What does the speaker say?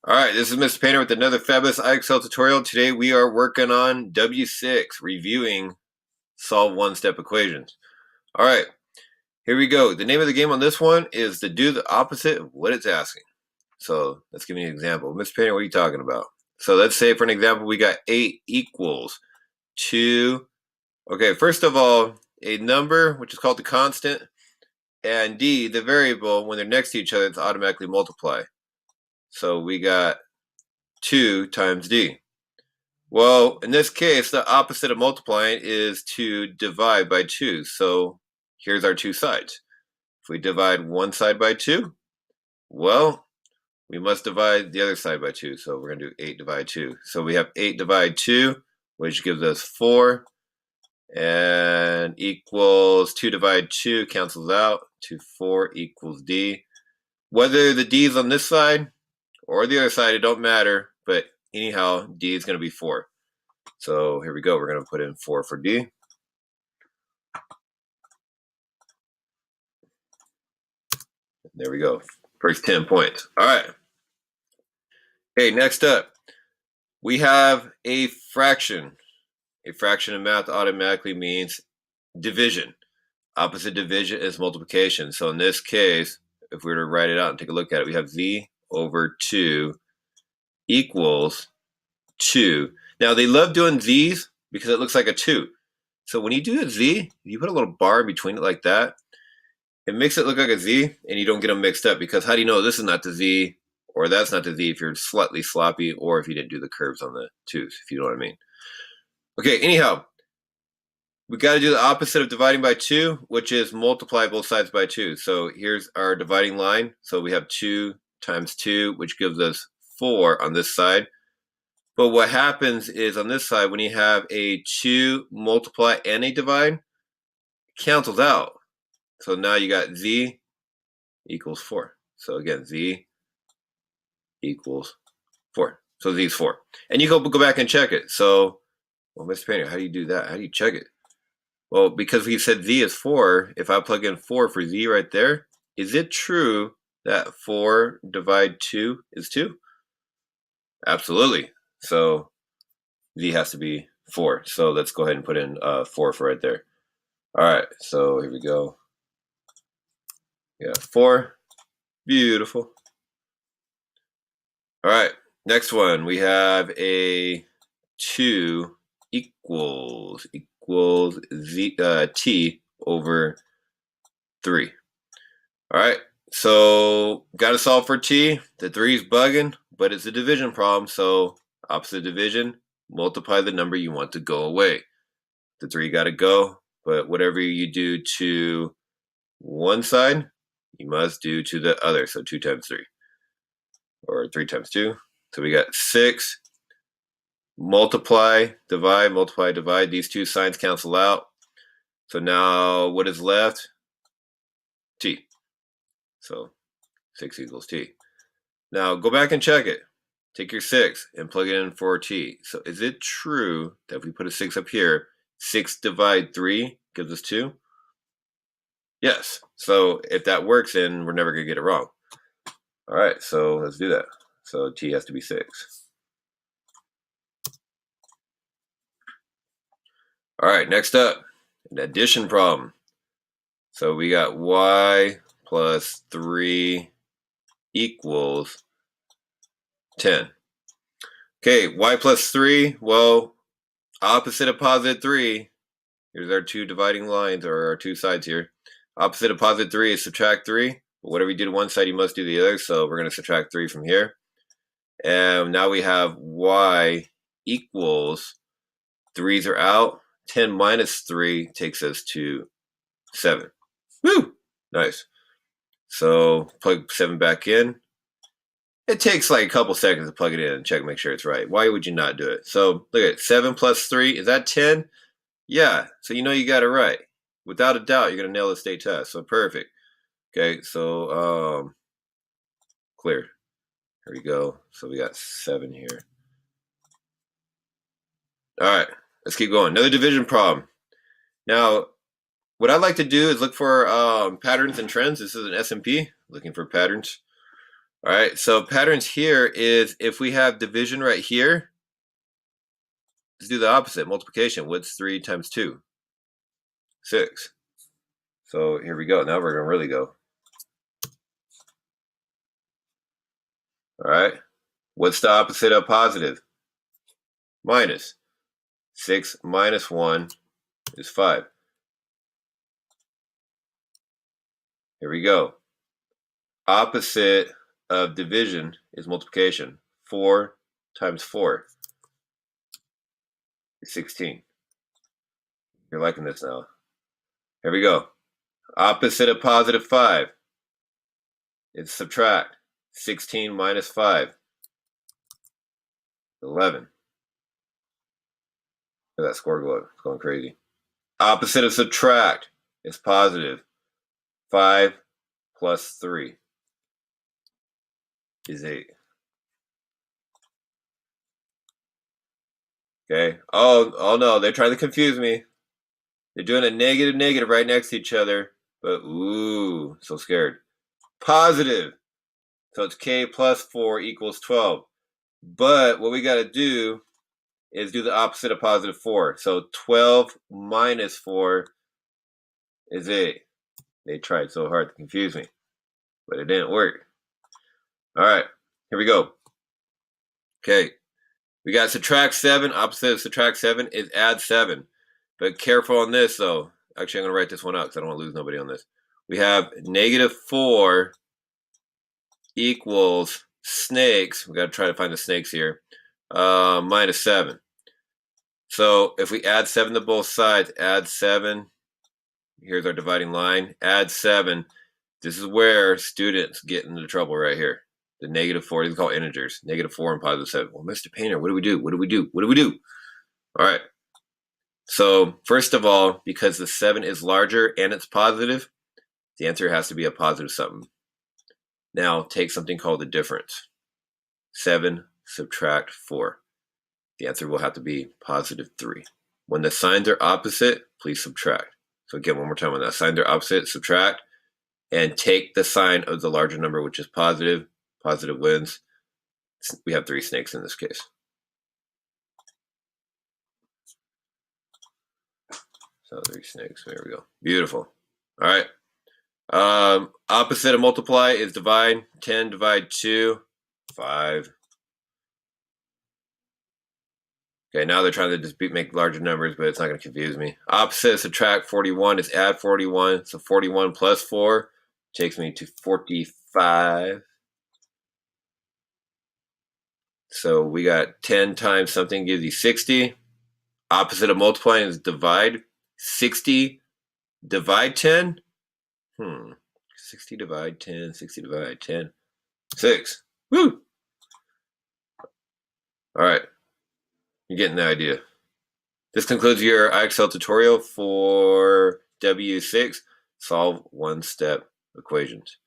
All right, this is Mr. Painter with another fabulous IXL tutorial. Today we are working on W6, reviewing solve one-step equations. All right, here we go. The name of the game on this one is to do the opposite of what it's asking. So let's give me an example. Mr. Painter, what are you talking about? So let's say for an example, we got 8 equals 2. Okay, first of all, a number, which is called the constant, and D, the variable, when they're next to each other, it's automatically multiply. So we got 2 times D. Well, in this case, the opposite of multiplying is to divide by 2. So here's our two sides. If we divide one side by 2, well, we must divide the other side by 2. So we're going to do 8 divide 2. So we have 8 divide 2, which gives us 4, and equals 2 divide 2 cancels out to 4 equals D. Whether the D is on this side or the other side, it don't matter, but anyhow, D is going to be 4. So here we go. We're going to put in 4 for D. There we go. First 10 points. All right. Okay, next up, we have a fraction. A fraction in math automatically means division. Opposite division is multiplication. So in this case, if we were to write it out and take a look at it, we have Z over 2 equals 2. Now, they love doing Z's because it looks like a 2. So when you do a Z, you put a little bar in between it like that, it makes it look like a Z, and you don't get them mixed up, because how do you know this is not the Z or that's not the Z if you're slightly sloppy, or if you didn't do the curves on the 2's, if you know what I mean. Okay, anyhow, we got to do the opposite of dividing by 2, which is multiply both sides by 2. So here's our dividing line. So we have 2 times 2, which gives us 4 on this side. But what happens is on this side, when you have a 2 multiply and a divide, it cancels out. So now you got Z equals 4. So again, Z equals 4. So Z is 4. And you go back and check it. So, well, Mr. Painter, how do you do that? How do you check it? Well, because we said Z is 4, if I plug in 4 for Z right there, is it true that 4 divide 2 is 2? Absolutely. So Z has to be 4. So let's go ahead and put in 4 for right there. All right, so here we go. Yeah, 4. Beautiful. All right, next one. We have a 2 equals Z, T over 3. All right, so got to solve for T. The 3 is bugging, but it's a division problem. So opposite division, multiply the number you want to go away. The 3 got to go, but whatever you do to one side, you must do to the other. So 2 times 3, or 3 times 2. So we got 6. Multiply, divide. These two signs cancel out. So now what is left? T. So 6 equals T. Now go back and check it. Take your 6 and plug it in for T. So is it true that if we put a 6 up here, 6 divide 3 gives us 2? Yes. So if that works, then we're never going to get it wrong. All right, so let's do that. So T has to be 6. All right, next up, an addition problem. So we got y plus 3 equals 10. Okay, y plus 3, well, opposite of positive 3. Here's our two dividing lines, or our two sides here. Opposite of positive 3 is subtract 3. But whatever you do to one side, you must do the other. So we're going to subtract 3 from here. And now we have y equals, 3's are out. 10 minus 3 takes us to 7. Woo! Nice. So plug 7 back in. It takes like a couple seconds to plug it in and check, make sure it's right. Why would you not do it? So look at it. 7 plus 3, is that 10? Yeah, so you know you got it right. Without a doubt, you're going to nail the state test. So perfect. Okay, so clear. Here we go. So we got 7 here. All right, let's keep going. Another division problem. Now, what I like to do is look for patterns and trends. This is an S&P, looking for patterns. All right, so patterns here is if we have division right here, let's do the opposite, multiplication. What's 3 times 2? 6. So here we go. Now we're going to really go. All right. What's the opposite of positive? Minus. 6 minus 1 is 5. Here we go. Opposite of division is multiplication. 4 times 4 is 16. You're liking this now. Here we go. Opposite of positive 5 is subtract. 16 minus 5, 11. Look at that score go up. It's going crazy. Opposite of subtract is positive. 5 plus 3 is 8. Okay. Oh no, they're trying to confuse me. They're doing a negative negative right next to each other, but ooh, so scared. Positive. So it's k plus 4 equals 12. But what we got to do is do the opposite of positive 4. So 12 minus 4 is 8. They tried so hard to confuse me, but it didn't work. All right, here we go. Okay, we got subtract 7. Opposite of subtract 7 is add 7. But careful on this, though. Actually, I'm going to write this one out because I don't want to lose nobody on this. We have negative 4 equals snakes. We got to try to find the snakes here. Minus 7. So if we add 7 to both sides, add 7. Here's our dividing line. Add 7. This is where students get into trouble right here. The negative 4, these are called integers. Negative 4 and positive 7. Well, Mr. Painter, what do we do? What do we do? What do we do? All right. So first of all, because the 7 is larger and it's positive, the answer has to be a positive something. Now take something called the difference. 7 subtract 4. The answer will have to be positive 3. When the signs are opposite, please subtract. So again, one more time on that. Signs are opposite, subtract, and take the sign of the larger number, which is positive. Positive wins. We have 3 snakes in this case. So 3 snakes. There we go. Beautiful. All right. Opposite of multiply is divide. 10 divide 2, 5. Okay, now they're trying to just make larger numbers, but it's not going to confuse me. Opposite of subtract 41 is add 41. So 41 plus 4 takes me to 45. So we got 10 times something gives you 60. Opposite of multiplying is divide. 60 divide 10. 60 divide 10, 60 divide 10. 6. Woo! All right. You're getting the idea. This concludes your IXL tutorial for W6 Solve One-Step Equations.